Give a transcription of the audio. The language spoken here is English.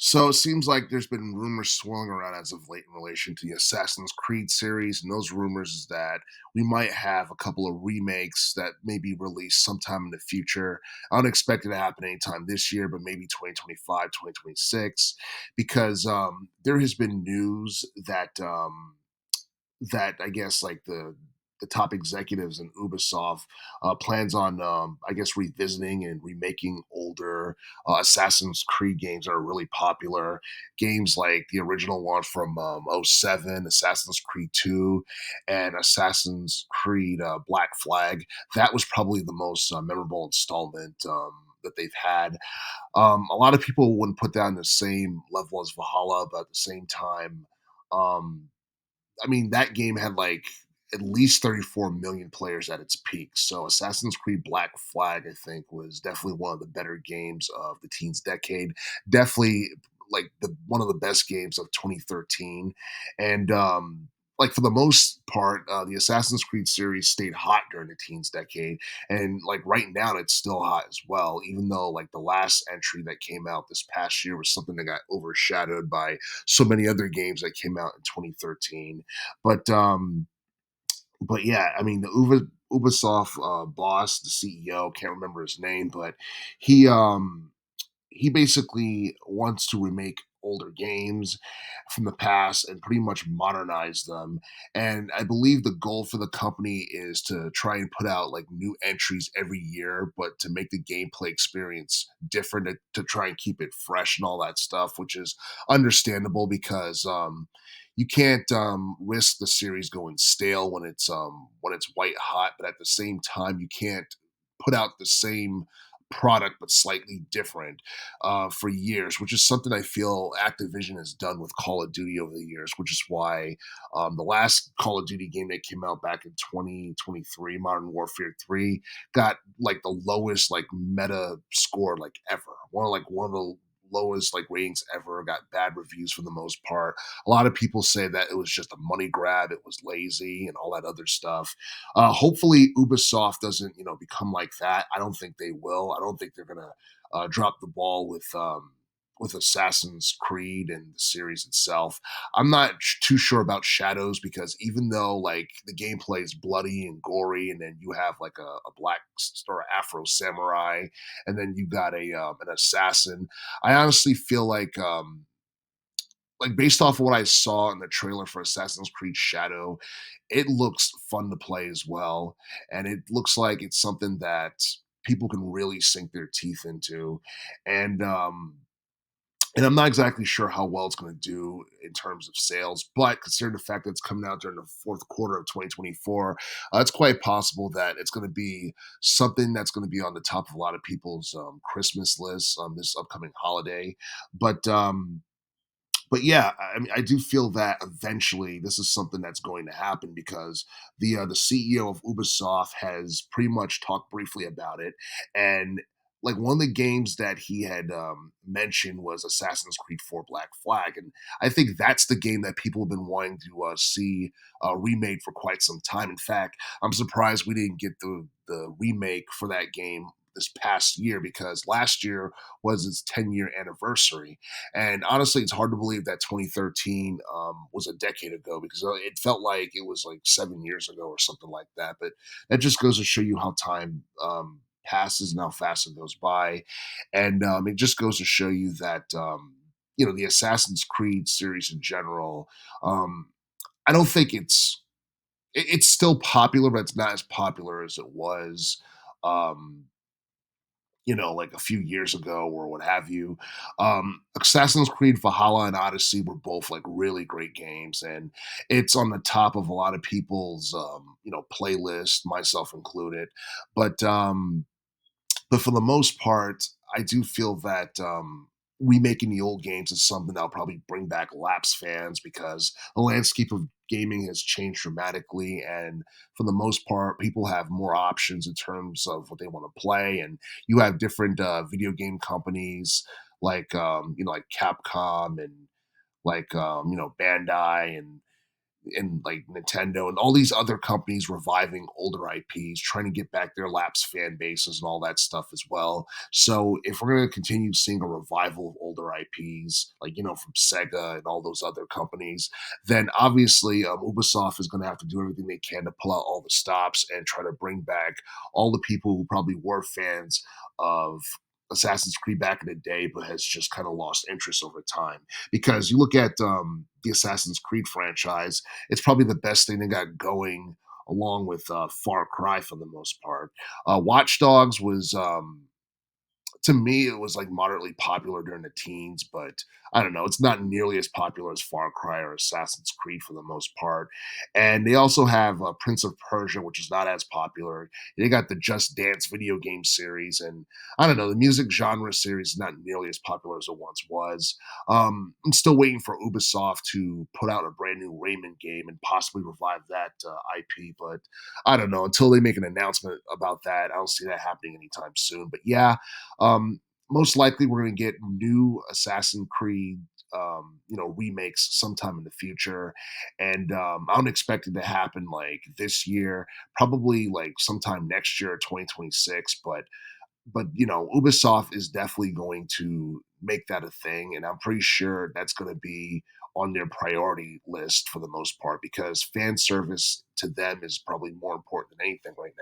So it seems like there's been rumors swirling around as of late in relation to the Assassin's Creed series, and those rumors is that we might have a couple of remakes that may be released sometime in the future. I don't expect it to happen anytime this year, but maybe 2025, 2026, because there has been news that I guess like the top executives in Ubisoft plans on I guess revisiting and remaking older Assassin's Creed games that are really popular. Games like the original one from '07, Assassin's Creed 2, and Assassin's Creed Black Flag. That was probably the most memorable installment that they've had. A lot of people wouldn't put that on the same level as Valhalla, but at the same time, um, I mean, that game had like at least 34 million players at its peak. So Assassin's Creed Black Flag, I think, was definitely one of the better games of the teens decade. Definitely like the one of the best games of 2013. And like for the most part, the Assassin's Creed series stayed hot during the teens decade, and like right now, it's still hot as well. Even though like the last entry that came out this past year was something that got overshadowed by so many other games that came out in 2013. But but yeah, I mean the Ubisoft boss, the CEO, can't remember his name, but he um he basically wants to remake older games from the past and pretty much modernize them. And I believe the goal for the company is to try and put out like new entries every year, but to make the gameplay experience different to try and keep it fresh and all that stuff, which is understandable because you can't risk the series going stale when it's white hot, but at the same time you can't put out the same product but slightly different for years, which is something I feel Activision has done with Call of Duty over the years, which is why the last Call of Duty game that came out back in 2023, Modern Warfare 3, got like the lowest like meta score like ever. One of the lowest like ratings ever, got bad reviews for the most part. A lot of people say that it was just a money grab, it was lazy and all that other stuff. Hopefully, Ubisoft doesn't, become like that. I don't think they will. I don't think they're gonna drop the ball with Assassin's Creed and the series itself. I'm not too sure about Shadows because even though like the gameplay is bloody and gory, and then you have like a black or Afro samurai, and then you got a an assassin. I honestly feel like based off of what I saw in the trailer for Assassin's Creed Shadow, it looks fun to play as well, and it looks like it's something that people can really sink their teeth into, and and I'm not exactly sure how well it's going to do in terms of sales, but considering the fact that it's coming out during the fourth quarter of 2024, it's quite possible that it's going to be something that's going to be on the top of a lot of people's Christmas lists this upcoming holiday. But but yeah, I mean, I do feel that eventually this is something that's going to happen because the CEO of Ubisoft has pretty much talked briefly about it, and like one of the games that he had mentioned was Assassin's Creed 4 Black Flag, and I think that's the game that people have been wanting to see remade for quite some time. In fact, I'm surprised we didn't get the remake for that game this past year because last year was its 10-year anniversary, and honestly, it's hard to believe that 2013 was a decade ago because it felt like it was like 7 years ago or something like that. But that just goes to show you how time passes and how fast it goes by. And it just goes to show you that, the Assassin's Creed series in general, um, I don't think it's still popular, but it's not as popular as it was. Um, like a few years ago or what have you. Assassin's Creed Valhalla and Odyssey were both like really great games, and it's on the top of a lot of people's playlist, myself included. But but for the most part, I do feel that remaking the old games is something that'll probably bring back lapsed fans because the landscape of gaming has changed dramatically. And for the most part, people have more options in terms of what they want to play. And you have different video game companies like, like Capcom and like, Bandai and and like Nintendo and all these other companies reviving older IPs, trying to get back their lapsed fan bases and all that stuff as well. So if we're going to continue seeing a revival of older IPs, like from Sega and all those other companies, then obviously Ubisoft is going to have to do everything they can to pull out all the stops and try to bring back all the people who probably were fans of Assassin's Creed back in the day, but has just kind of lost interest over time. Because you look at the Assassin's Creed franchise, it's probably the best thing they got going, along with Far Cry for the most part. Watch Dogs was to me, it was like moderately popular during the teens, but I don't know. It's not nearly as popular as Far Cry or Assassin's Creed for the most part. And they also have Prince of Persia, which is not as popular. They got the Just Dance video game series, and I don't know. The music genre series is not nearly as popular as it once was. I'm still waiting for Ubisoft to put out a brand new Rayman game and possibly revive that IP, but I don't know. Until they make an announcement about that, I don't see that happening anytime soon. But yeah, most likely we're going to get new Assassin's Creed, remakes sometime in the future, and I don't expect it to happen like this year. Probably like sometime next year, 2026. But Ubisoft is definitely going to make that a thing, and I'm pretty sure that's going to be on their priority list for the most part because fan service to them is probably more important than anything right